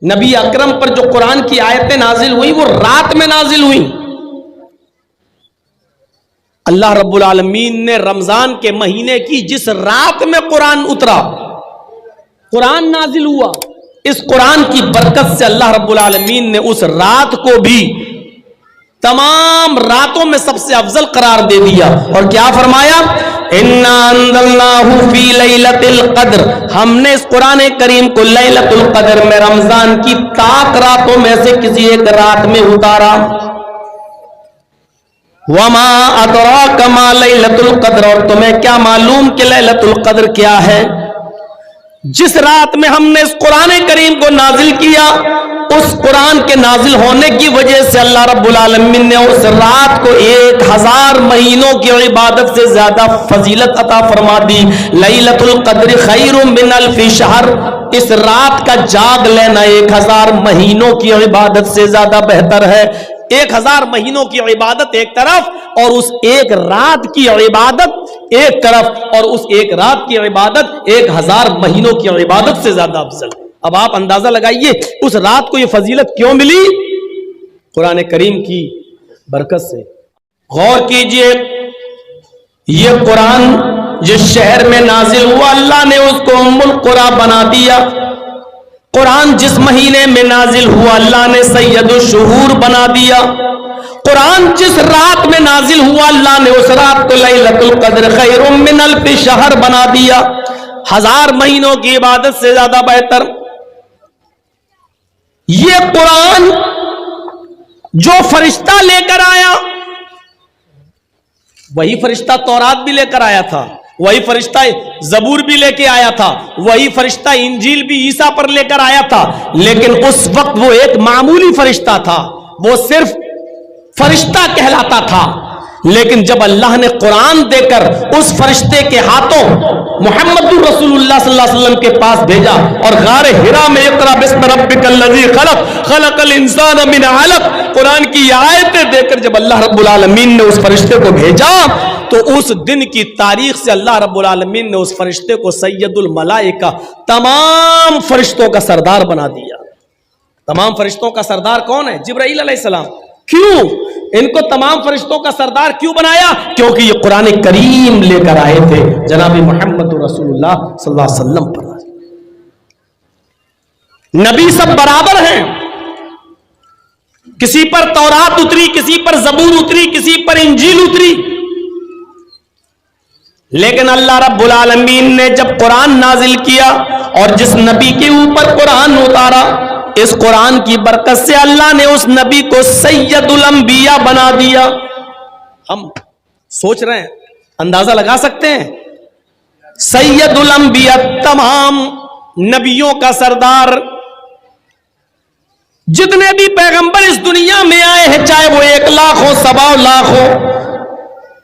نبی اکرم پر جو قرآن کی آیتیں نازل ہوئی وہ رات میں نازل ہوئی. اللہ رب العالمین نے رمضان کے مہینے کی جس رات میں قرآن اترا، قرآن نازل ہوا، اس قرآن کی برکت سے اللہ رب العالمین نے اس رات کو بھی تمام راتوں میں سب سے افضل قرار دے دیا. اور کیا فرمایا؟ اِنَّا أَنزَلْنَاهُ فِي لَيْلَةِ الْقَدْرِ، ہم نے اس قرآن کریم کو لیلۃ القدر میں، رمضان کی طاق راتوں میں سے کسی ایک رات میں اتارا. وَمَا أَدْرَاكَ مَا لَيْلَةُ الْقَدْرِ، اور تمہیں کیا معلوم کہ لیلۃ القدر کیا ہے؟ جس رات میں ہم نے اس قرآن کریم کو نازل کیا، اس قرآن کے نازل ہونے کی وجہ سے اللہ رب العالمین نے اس رات کو 1000 مہینوں کی عبادت سے زیادہ فضیلت عطا فرما دی. لیلۃ القدر خیر من الف شہر، اس رات کا جاگ لینا 1000 مہینوں کی عبادت سے زیادہ بہتر ہے. 1000 مہینوں کی عبادت ایک طرف، اور اس ایک رات کی عبادت ایک طرف، اور اس ایک رات کی عبادت 1000 مہینوں کی عبادت سے زیادہ افضل. اب آپ اندازہ لگائیے اس رات کو یہ فضیلت کیوں ملی؟ قرآن کریم کی برکت سے. غور کیجئے، یہ قرآن جس شہر میں نازل ہوا اللہ نے اس کو ام القری بنا دیا. قرآن جس مہینے میں نازل ہوا اللہ نے سید الشہور بنا دیا. قرآن جس رات میں نازل ہوا اللہ نے اس رات کو لیلۃ القدر خیر من الف شہر بنا دیا، 1000 مہینوں کی عبادت سے زیادہ بہتر. یہ قرآن جو فرشتہ لے کر آیا، وہی فرشتہ تورات بھی لے کر آیا تھا، وہی فرشتہ زبور بھی لے کے آیا تھا، وہی فرشتہ انجیل بھی عیسیٰ پر لے کر آیا تھا. لیکن اس وقت وہ ایک معمولی فرشتہ تھا، وہ صرف فرشتہ کہلاتا تھا. لیکن جب اللہ نے قرآن دے کر اس فرشتے کے ہاتھوں محمد رسول اللہ صلی اللہ علیہ وسلم کے پاس بھیجا، اور غار حرا میں اقرا بسم ربک الذی خلق خلق الانسان من علق، قرآن کی آیتیں دے کر جب اللہ رب العالمین نے اس فرشتے کو بھیجا، تو اس دن کی تاریخ سے اللہ رب العالمین نے اس فرشتے کو سید الملائکہ، تمام فرشتوں کا سردار بنا دیا. تمام فرشتوں کا سردار کون ہے؟ جبرائیل علیہ السلام. کیوں ان کو تمام فرشتوں کا سردار کیوں بنایا؟ کیونکہ یہ قرآن کریم لے کر آئے تھے جناب محمد رسول اللہ صلی اللہ علیہ وسلم پر. نبی سب برابر ہیں، کسی پر تورات اتری، کسی پر زبور اتری، کسی پر انجیل اتری. لیکن اللہ رب العالمین نے جب قرآن نازل کیا اور جس نبی کے اوپر قرآن اتارا، اس قرآن کی برکت سے اللہ نے اس نبی کو سید الانبیاء بنا دیا. ہم سوچ رہے ہیں، اندازہ لگا سکتے ہیں، سید الانبیاء، تمام نبیوں کا سردار. جتنے بھی پیغمبر اس دنیا میں آئے ہیں، چاہے وہ 1 لاکھ ہو، 1.25 لاکھ ہو،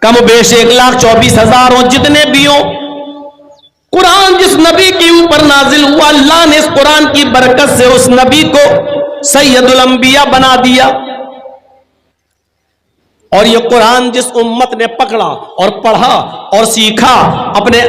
کم و بیش 1,24,000 ہو، جتنے بھی ہوں، قرآن جس نبی کے اوپر نازل ہوا اللہ نے اس قرآن کی برکت سے اس نبی کو سید الانبیاء بنا دیا. اور یہ قرآن جس امت نے پکڑا اور پڑھا اور سیکھا، اپنے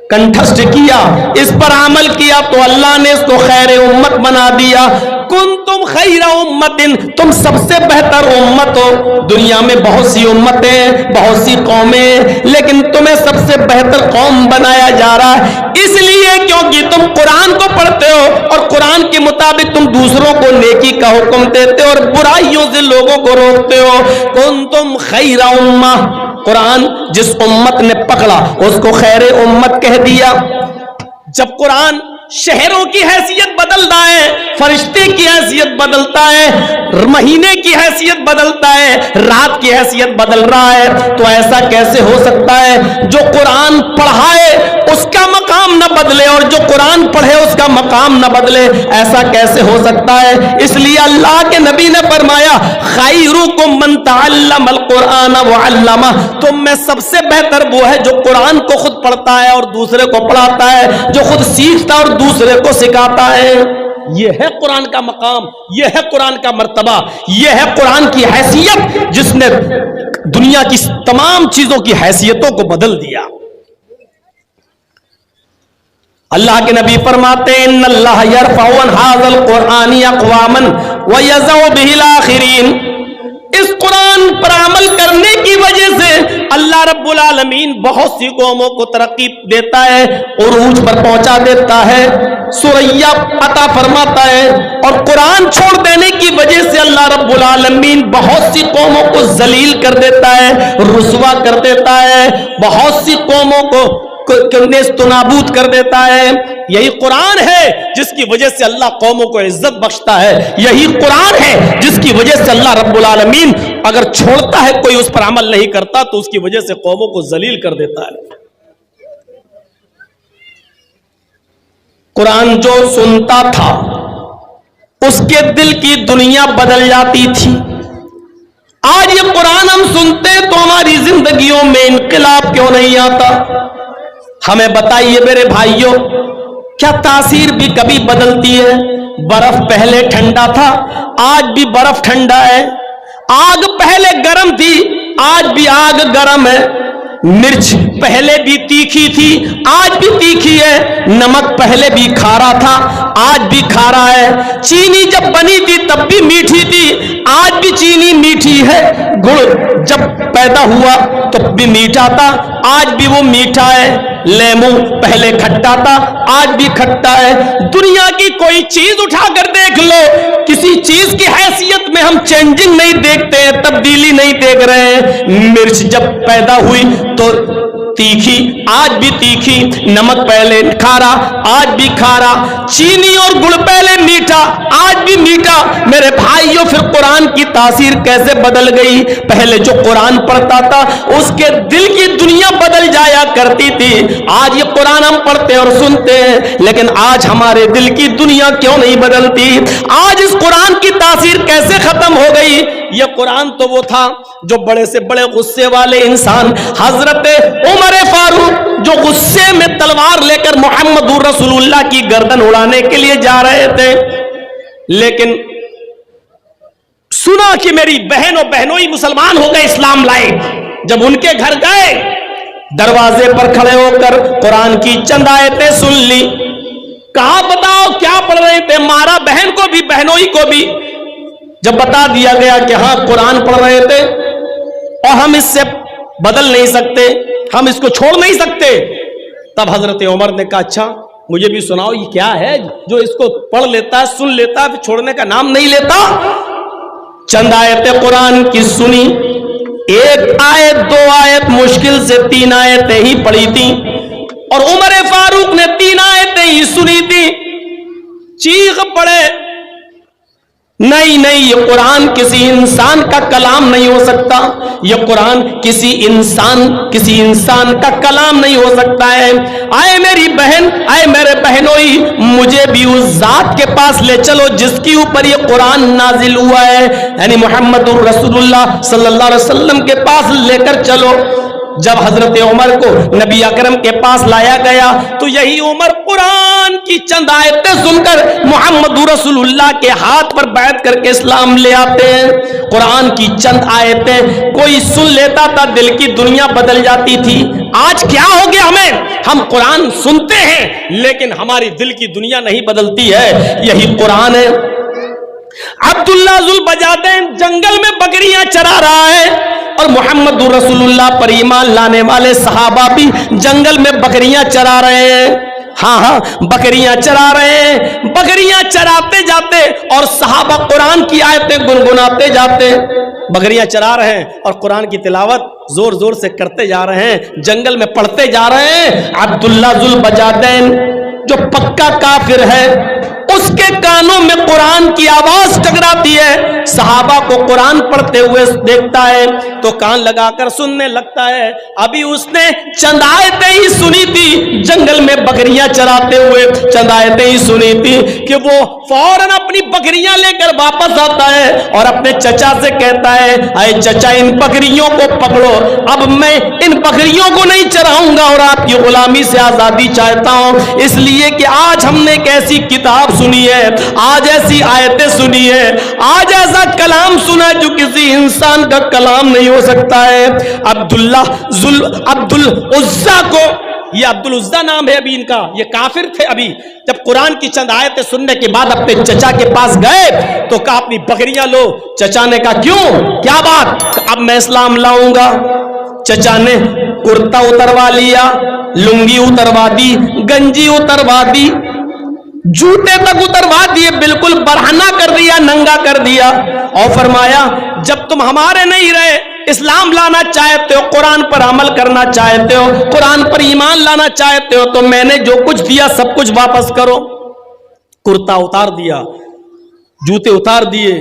کنٹھسٹ کیا، اس پر عمل کیا، تو اللہ نے اس کو خیر امت بنا دیا. کنتم خیر امت، تم سب سے بہتر امت ہو. دنیا میں بہت سی امتیں، بہت سی قومیں، لیکن تمہیں سب سے بہتر قوم بنایا جا رہا ہے. اس لیے کیونکہ تم قرآن کو پڑھتے ہو اور قرآن کے مطابق تم دوسروں کو نیکی کا حکم دیتے ہو اور برائیوں سے لوگوں کو روکتے ہو. کنتم خیر امہ، قرآن جس امت نے پکڑا اس کو خیر امت کہہ دیا. جب قرآن شہروں کی حیثیت بدلتا ہے، فرشتے کی حیثیت بدلتا ہے، مہینے کی حیثیت بدلتا ہے، رات کی حیثیت بدل رہا ہے، تو ایسا کیسے ہو سکتا ہے جو قرآن پڑھائے اس کا مقام نہ بدلے اور جو قرآن پڑھے اس کا مقام نہ بدلے؟ ایسا کیسے ہو سکتا ہے؟ اس لیے اللہ کے نبی نے فرمایا خیرکم من تعلم القرآن وعلمہ، تم میں سب سے بہتر وہ ہے جو قرآن کو خود پڑھتا ہے اور دوسرے کو پڑھاتا ہے، جو خود سیکھتا اور دوسرے کو سکھاتا ہے. یہ ہے قرآن کا مقام، یہ ہے قرآن کا مرتبہ، یہ ہے قرآن کی حیثیت جس نے دنیا کی تمام چیزوں کی حیثیتوں کو بدل دیا. اللہ کے نبی فرماتے ہیں ان اللہ یرفع ھذا القرآن اقواما ویضع بہ الاخرین، اس قرآن پر عمل کرنے کی وجہ سے اللہ رب العالمین بہت سی قوموں کو ترقی دیتا ہے، عروج پر پہنچا دیتا ہے، سریا عطا فرماتا ہے، اور قرآن چھوڑ دینے کی وجہ سے اللہ رب العالمین بہت سی قوموں کو ذلیل کر دیتا ہے، رسوا کر دیتا ہے، بہت سی قوموں کو نیست و نابود کر دیتا ہے۔ یہی قرآن ہے جس کی وجہ سے اللہ قوموں کو عزت بخشتا ہے، یہی قرآن ہے جس کی وجہ سے اللہ رب العالمین اگر چھوڑتا ہے کوئی اس پر عمل نہیں کرتا تو اس کی وجہ سے قوموں کو ذلیل کر دیتا ہے۔ قرآن جو سنتا تھا اس کے دل کی دنیا بدل جاتی تھی۔ آج یہ قرآن ہم سنتے تو ہماری زندگیوں میں انقلاب کیوں نہیں آتا؟ ہمیں بتائیے میرے بھائیوں، کیا تاثیر بھی کبھی بدلتی ہے؟ برف پہلے ٹھنڈا تھا، آج بھی برف ٹھنڈا ہے۔ آگ پہلے گرم تھی، آج بھی آگ گرم ہے۔ مرچ پہلے بھی تیکھی تھی، آج بھی تیکھی ہے۔ نمک پہلے بھی کھارا تھا، آج بھی کھارا ہے۔ چینی جب بنی تھی تب بھی میٹھی تھی، آج بھی چینی میٹھی ہے۔ گڑ جب پیدا ہوا تب بھی میٹھا تھا، آج بھی وہ میٹھا ہے۔ لیمو پہلے کھٹا تھا، آج بھی کھٹا ہے۔ دنیا کی کوئی چیز اٹھا کر دیکھ لو، کسی چیز کی حیثیت میں ہم چینجنگ نہیں دیکھتے ہیں، تبدیلی نہیں دیکھ رہے ہیں۔ مرچ جب پیدا ہوئی تو تیکھی، آج بھی تیکھی۔ نمک پہلے کھارا، آج بھی کھارا۔ چینی اور گڑ پہلے میٹھا، آج بھی میٹھا۔ میرے بھائیوں، پھر قرآن کی تاثیر کیسے بدل گئی؟ پہلے جو قرآن پڑھتا تھا اس کے دل کی دنیا بدل جایا کرتی تھی۔ آج یہ قرآن ہم پڑھتے اور سنتے ہیں، لیکن آج ہمارے دل کی دنیا کیوں نہیں بدلتی؟ آج اس قرآن کی تاثیر کیسے ختم ہو گئی؟ یہ قرآن تو وہ تھا جو بڑے سے بڑے غصے والے انسان حضرت عمر فاروق جو غصے میں تلوار لے کر محمد رسول اللہ کی گردن اڑانے کے لیے جا رہے تھے، لیکن سنا کہ میری بہن و بہنوئی مسلمان ہو گئے، اسلام لائے۔ جب ان کے گھر گئے، دروازے پر کھڑے ہو کر قرآن کی چند آیتیں سن لی۔ کہا بتاؤ کیا پڑھ رہے تھے؟ مارا بہن کو بھی بہنوئی کو بھی۔ جب بتا دیا گیا کہ ہاں قرآن پڑھ رہے تھے اور ہم اس سے بدل نہیں سکتے، ہم اس کو چھوڑ نہیں سکتے، تب حضرت عمر نے کہا اچھا مجھے بھی سناؤ، یہ کیا ہے جو اس کو پڑھ لیتا ہے، سن لیتا ہے، چھوڑنے کا نام نہیں لیتا؟ چند آیتیں قرآن کی سنی، ایک آیت دو آیت مشکل سے 3 آیتیں ہی پڑھی تھی، اور عمر فاروق نے 3 آیتیں ہی سنی تھی۔ چیخ پڑے، نہیں نہیں، یہ قرآن کسی انسان کا کلام نہیں ہو سکتا، یہ قرآن کسی انسان کا کلام نہیں ہو سکتا ہے۔ آئے میری بہن، آئے میرے بہنوئی، مجھے بھی اس ذات کے پاس لے چلو جس کے اوپر یہ قرآن نازل ہوا ہے، یعنی محمد رسول اللہ صلی اللہ علیہ وسلم کے پاس لے کر چلو۔ جب حضرت عمر کو نبی اکرم کے پاس لایا گیا تو یہی عمر قرآن کی چند آیتیں سن کر محمد رسول اللہ کے ہاتھ پر بیعت کر کے اسلام لے آتے ہیں۔ قرآن کی چند آیتیں کوئی سن لیتا تھا، دل کی دنیا بدل جاتی تھی۔ آج کیا ہو گیا ہم قرآن سنتے ہیں لیکن ہماری دل کی دنیا نہیں بدلتی ہے۔ یہی قرآن ہے۔ عبداللہ ذوالبجادین جنگل میں بکریاں چرا رہا ہے، اور محمد رسول اللہ پر ایمان لانے والے صحابہ بھی جنگل میں بکریاں چرا رہے ہیں۔ ہاں بکریاں چرا رہے ہیں، بکریاں چراتے جاتے اور صحابہ قرآن کی آیتیں گنگناتے جاتے۔ بکریاں چرا رہے ہیں اور قرآن کی تلاوت زور زور سے کرتے جا رہے ہیں، جنگل میں پڑھتے جا رہے ہیں۔ عبداللہ ذوالبجادین جو پکا کافر ہے، اس کے کانوں میں قرآن کی آواز ٹکراتی ہے، صحابہ کو قرآن پڑھتے ہوئے دیکھتا ہے تو کان لگا کر سننے لگتا ہے۔ ابھی اس نے چند آیتیں ہی سنی تھی، جنگل میں بکریاں چراتے ہوئے چند آیتیں ہی سنی تھی کہ وہ فوراً اپنی بکریاں لے کر واپس آتا ہے اور اپنے چچا سے کہتا ہے اے چچا ان بکریوں کو پکڑو، اب میں ان بکریوں کو نہیں چراؤں گا اور آپ کی غلامی سے آزادی چاہتا ہوں، اس لیے کہ آج ہم نے ایک ایسی کتاب سنی ہے، آج ایسی آیتیں سنی ہے، آج ایسا کلام سنا جو کسی انسان کا کلام نہیں ہو سکتا ہے۔ عبد العزیٰ کو یہ عبد العزا نام ہے ابھی ان کا, یہ کافر تھے. ابھی جب قرآن کی چند آیتیں سننے کے بعد اپنے چچا کے پاس گئے تو کہا اپنی بکریاں لو. چچا نے کہا کیوں, کیا بات؟ اب میں اسلام لاؤں گا. چچا نے کرتا اتروا لیا, لنگی اتروا دی, گنجی اتروا دی, جوتے تک اتروا دیے, بالکل برہنہ کر دیا, ننگا کر دیا, اور فرمایا جب تم ہمارے نہیں رہے, اسلام لانا چاہتے ہو, قرآن پر عمل کرنا چاہتے ہو, قرآن پر ایمان لانا چاہتے ہو, تو میں نے جو کچھ دیا سب کچھ واپس کرو. کرتا اتار دیا, جوتے اتار دیے,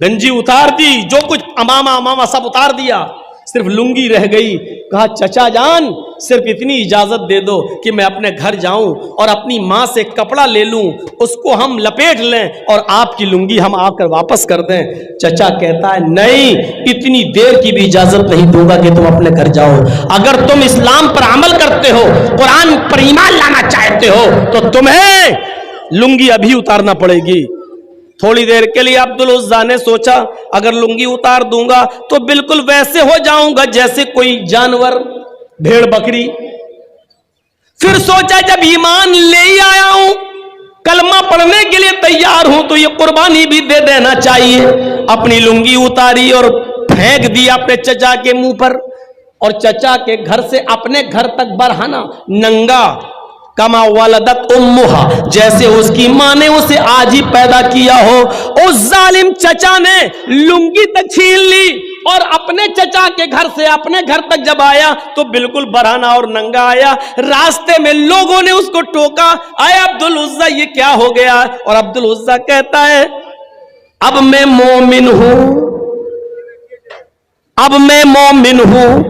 گنجی اتار دی, جو کچھ امامہ سب اتار دیا, صرف لنگی رہ گئی. کہا چچا جان صرف اتنی اجازت دے دو کہ میں اپنے گھر جاؤں اور اپنی ماں سے کپڑا لے لوں, اس کو ہم لپیٹ لیں اور آپ کی لنگی ہم آ کر واپس کر دیں. چچا کہتا ہے نہیں, اتنی دیر کی بھی اجازت نہیں دوں گا کہ تم اپنے گھر جاؤ. اگر تم اسلام پر عمل کرتے ہو, قرآن پر ایمان لانا چاہتے ہو, تو تمہیں لنگی ابھی اتارنا پڑے گی. تھوڑی دیر کے لیے عبد العزا نے سوچا اگر لنگی اتار دوں گا تو بالکل ویسے ہو جاؤں گا جیسے کوئی جانور, بھیڑ بکری. پھر سوچا جب ایمان لے ہی آیا ہوں, کلمہ پڑھنے کے لیے تیار ہوں, تو یہ قربانی بھی دے دینا چاہیے. اپنی لنگی اتاری اور پھینک دی اپنے چچا کے منہ پر, اور چچا کے گھر سے اپنے گھر تک برہنہ, ننگا, کما ولدت امہا, جیسے اس کی ماں نے اسے آج ہی پیدا کیا ہو. اس ظالم چچا نے لنگی تک چھین لی اور اپنے چچا کے گھر سے اپنے گھر تک جب آیا تو بالکل برہنہ اور ننگا آیا. راستے میں لوگوں نے اس کو ٹوکا, آئے عبد العزا یہ کیا ہو گیا؟ اور عبد العزا کہتا ہے اب میں مومن ہوں, اب میں مومن ہوں.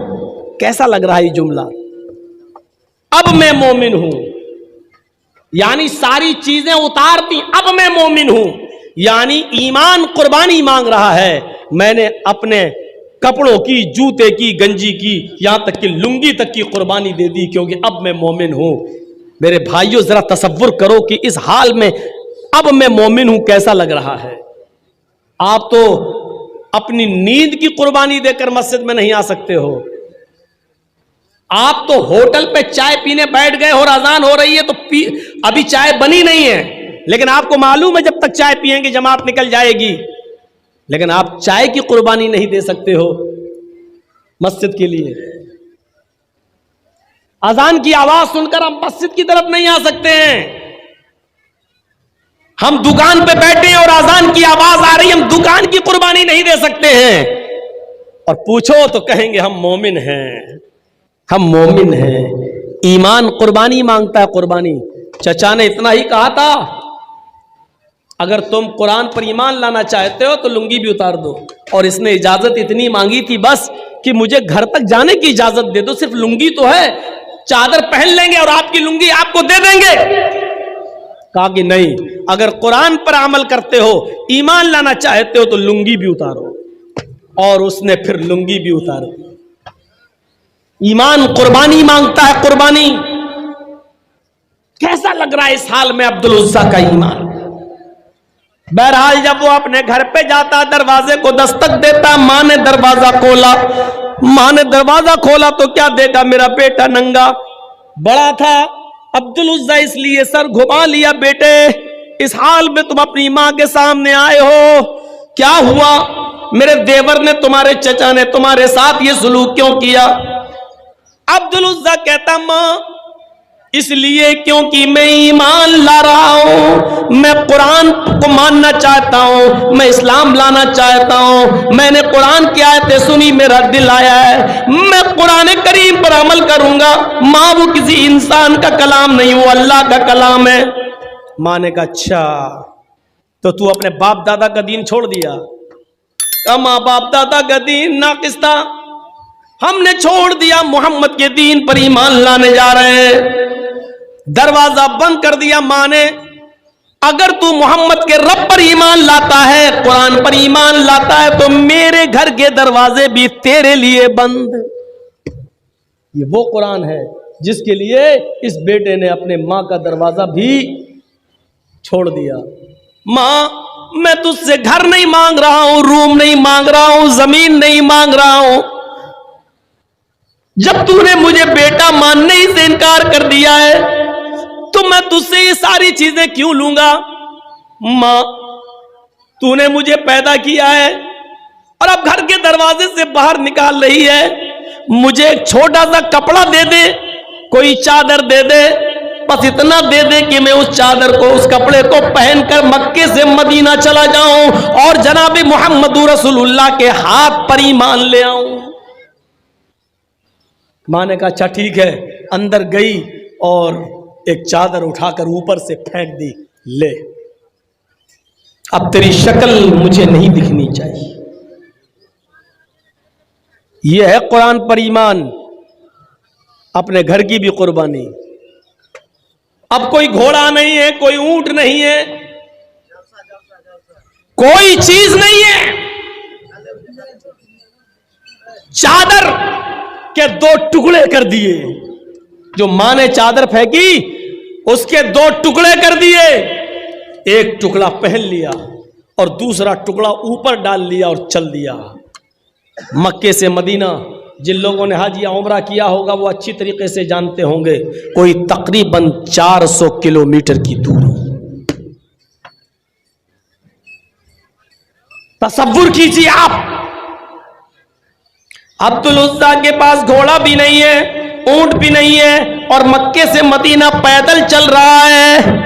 کیسا لگ رہا ہے یہ جملہ؟ اب میں مومن ہوں, یعنی ساری چیزیں اتار دی, اب میں مومن ہوں, یعنی ایمان قربانی مانگ رہا ہے. میں نے اپنے کپڑوں کی, جوتے کی, گنجی کی, یہاں تک کہ لنگی تک کی قربانی دے دی, کیونکہ اب میں مومن ہوں. میرے بھائیوں ذرا تصور کرو کہ اس حال میں اب میں مومن ہوں کیسا لگ رہا ہے. آپ تو اپنی نیند کی قربانی دے کر مسجد میں نہیں آ سکتے ہو. آپ تو ہوٹل پہ چائے پینے بیٹھ گئے اور اذان ہو رہی ہے تو ابھی چائے بنی نہیں ہے, لیکن آپ کو معلوم ہے جب تک چائے پیئیں گے جماعت نکل جائے گی, لیکن آپ چائے کی قربانی نہیں دے سکتے ہو مسجد کے لیے. اذان کی آواز سن کر ہم مسجد کی طرف نہیں آ سکتے ہیں. ہم دکان پہ بیٹھے ہیں اور اذان کی آواز آ رہی, ہم دکان کی قربانی نہیں دے سکتے ہیں. اور پوچھو تو کہیں گے ہم مومن ہیں, ہم مومن ہیں. ایمان قربانی مانگتا ہے, قربانی. چچا نے اتنا ہی کہا تھا اگر تم قرآن پر ایمان لانا چاہتے ہو تو لنگی بھی اتار دو, اور اس نے اجازت اتنی مانگی تھی بس کہ مجھے گھر تک جانے کی اجازت دے دو, صرف لنگی تو ہے, چادر پہن لیں گے اور آپ کی لنگی آپ کو دے دیں گے. کہا کہ نہیں, اگر قرآن پر عمل کرتے ہو, ایمان لانا چاہتے ہو تو لنگی بھی اتارو. اور اس نے پھر لنگی بھی اتار دی. ایمان قربانی مانگتا ہے, قربانی. کیسا لگ رہا ہے اس حال میں عبد العزا کا ایمان؟ بہرحال جب وہ اپنے گھر پہ جاتا, دروازے کو دستک دیتا, ماں نے دروازہ کھولا. ماں نے دروازہ کھولا تو کیا دیکھا, میرا بیٹا ننگا. بڑا تھا عبد العزا, اس لیے سر گھما لیا. بیٹے اس حال میں تم اپنی ماں کے سامنے آئے ہو, کیا ہوا؟ میرے دیور نے, تمہارے چچا نے تمہارے ساتھ یہ سلوک کیوں کیا؟ عبد العزا کہتا ماں اس لیے کیونکہ میں ایمان لا رہا ہوں, میں قرآن کو ماننا چاہتا ہوں, میں اسلام لانا چاہتا ہوں. میں نے قرآن کی آیتیں سنی, میرا دل آیا ہے, میں قرآن کریم پر عمل کروں گا. ماں وہ کسی انسان کا کلام نہیں, وہ اللہ کا کلام ہے. ماں نے کہا اچھا تو اپنے باپ دادا کا دین چھوڑ دیا؟ کہا ماں باپ دادا کا دین ناقص تھا, ہم نے چھوڑ دیا, محمد کے دین پر ایمان لانے جا رہے ہیں. دروازہ بند کر دیا ماں نے. اگر تو محمد کے رب پر ایمان لاتا ہے, قرآن پر ایمان لاتا ہے, تو میرے گھر کے دروازے بھی تیرے لیے بند. یہ وہ قرآن ہے جس کے لیے اس بیٹے نے اپنے ماں کا دروازہ بھی چھوڑ دیا. ماں میں تجھ سے گھر نہیں مانگ رہا ہوں, روم نہیں مانگ رہا ہوں, زمین نہیں مانگ رہا ہوں, جب تو نے مجھے بیٹا ماننے ہی سے انکار کر دیا ہے تو میں تجھ سے یہ ساری چیزیں کیوں لوں گا؟ ماں تو نے مجھے پیدا کیا ہے اور اب گھر کے دروازے سے باہر نکال رہی ہے، مجھے ایک چھوٹا سا کپڑا دے دے، کوئی چادر دے دے، بس اتنا دے دے کہ میں اس چادر کو، اس کپڑے کو پہن کر مکے سے مدینہ چلا جاؤں اور جناب محمد رسول اللہ کے ہاتھ پر ایمان لے آؤں۔ ماں نے کہا اچھا ٹھیک ہے، اندر گئی اور ایک چادر اٹھا کر اوپر سے پھینک دی، لے اب تیری شکل مجھے نہیں دکھنی چاہیے۔ یہ ہے قرآن پر ایمان، اپنے گھر کی بھی قربانی۔ اب کوئی گھوڑا نہیں ہے، کوئی اونٹ نہیں ہے، کوئی چیز نہیں ہے، چادر کے 2 ٹکڑے کر دیے۔ جو ماں نے چادر پھینکی اس کے 2 ٹکڑے کر دیے، ایک ٹکڑا پہن لیا اور دوسرا ٹکڑا اوپر ڈال لیا اور چل دیا مکے سے مدینہ۔ جن لوگوں نے حج یا عمرہ کیا ہوگا وہ اچھی طریقے سے جانتے ہوں گے، کوئی تقریباً 400 کلومیٹر کی دوری۔ تصور کیجیے آپ، عبدالعزیٰ کے پاس گھوڑا بھی نہیں ہے، اونٹ بھی نہیں ہے، اور مکے سے مدینہ پیدل چل رہا ہے۔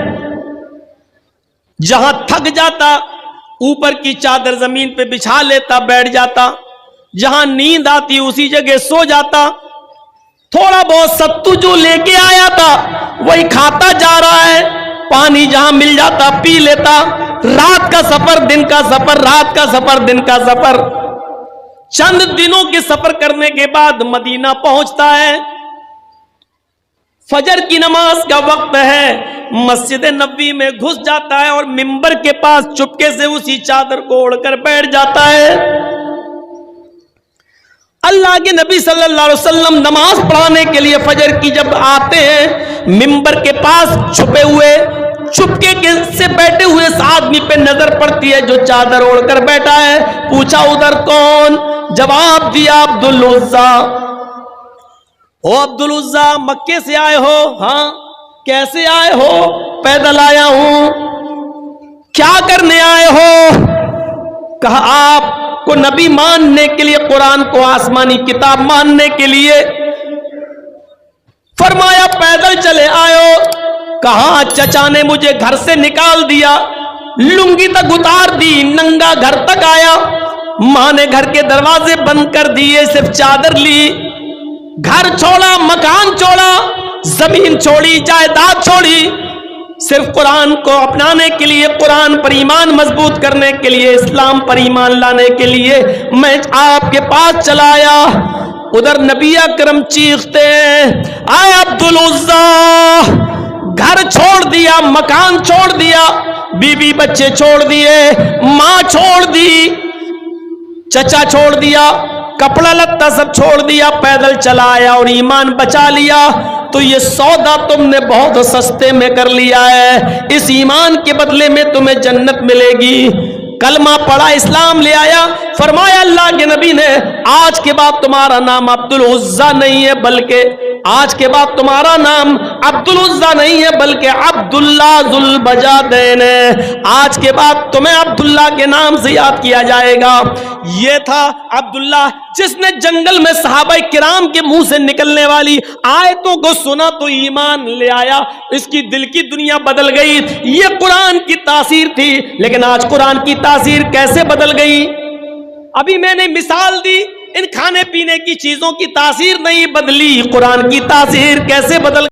جہاں تھک جاتا اوپر کی چادر زمین پہ بچھا لیتا، بیٹھ جاتا، جہاں نیند آتی اسی جگہ سو جاتا، تھوڑا بہت ستو جو لے کے آیا تھا وہی کھاتا جا رہا ہے، پانی جہاں مل جاتا پی لیتا۔ رات کا سفر، دن کا سفر، رات کا سفر، دن کا سفر، چند دنوں کے سفر کرنے کے بعد مدینہ پہنچتا ہے۔ فجر کی نماز کا وقت ہے، مسجد نبوی میں گھس جاتا ہے اور منبر کے پاس چپکے سے اسی چادر کو اوڑھ کر بیٹھ جاتا ہے۔ اللہ کے نبی صلی اللہ علیہ وسلم نماز پڑھانے کے لیے فجر کی جب آتے ہیں، منبر کے پاس چھپے ہوئے، چپکے سے بیٹھے ہوئے اس آدمی پہ نظر پڑتی ہے جو چادر اوڑھ کر بیٹھا ہے۔ پوچھا ادھر کون؟ جواب دیا عبدالعزیٰ۔ او عبدالعزیٰ مکے سے آئے ہو؟ ہاں۔ کیسے آئے ہو؟ پیدل آیا ہوں۔ کیا کرنے آئے ہو؟ کہا آپ کو نبی ماننے کے لیے، قرآن کو آسمانی کتاب ماننے کے لیے۔ فرمایا پیدل چلے آئے ہو؟ کہا چچا نے مجھے گھر سے نکال دیا، لنگی تک اتار دی، ننگا گھر تک آیا۔ ماں نے گھر کے دروازے بند کر دیے، صرف چادر لی، گھر چھوڑا، مکان چھوڑا، زمین چھوڑی، جائیداد چھوڑی، صرف قرآن کو اپنانے کے لیے، قرآن پر ایمان مضبوط کرنے کے لیے، اسلام پر ایمان لانے کے لیے میں آپ کے پاس چلا آیا۔ ادھر نبی اکرم چیختے ہیں آئے عبدالعزیٰ، گھر چھوڑ دیا، مکان چھوڑ دیا، بیوی بچے چھوڑ دیے، ماں چھوڑ دی، چچا چھوڑ دیا، کپڑا لتا سب چھوڑ دیا، پیدل چلا آیا اور ایمان بچا لیا۔ تو یہ سودا تم نے بہت سستے میں کر لیا ہے، اس ایمان کے بدلے میں تمہیں جنت ملے گی۔ کلمہ پڑھا، اسلام لے آیا۔ فرمایا اللہ کے نبی نے آج کے بعد تمہارا نام عبدالعزیٰ نہیں ہے، بلکہ آج کے بعد تمہارا نام عبدالعزیٰ نہیں ہے بلکہ عبداللہ ذوالبجادین ہے۔ آج کے بعد تمہیں عبداللہ کے نام سے یاد کیا جائے گا۔ یہ تھا عبداللہ جس نے جنگل میں صحابہ کرام کے منہ سے نکلنے والی آیتوں کو سنا تو ایمان لے آیا، اس کی دل کی دنیا بدل گئی۔ یہ قرآن کی تاثیر تھی، لیکن آج قرآن کی تاثیر کیسے بدل گئی؟ ابھی میں نے مثال دی، ان کھانے پینے کی چیزوں کی تاثیر نہیں بدلی، قرآن کی تاثیر کیسے بدل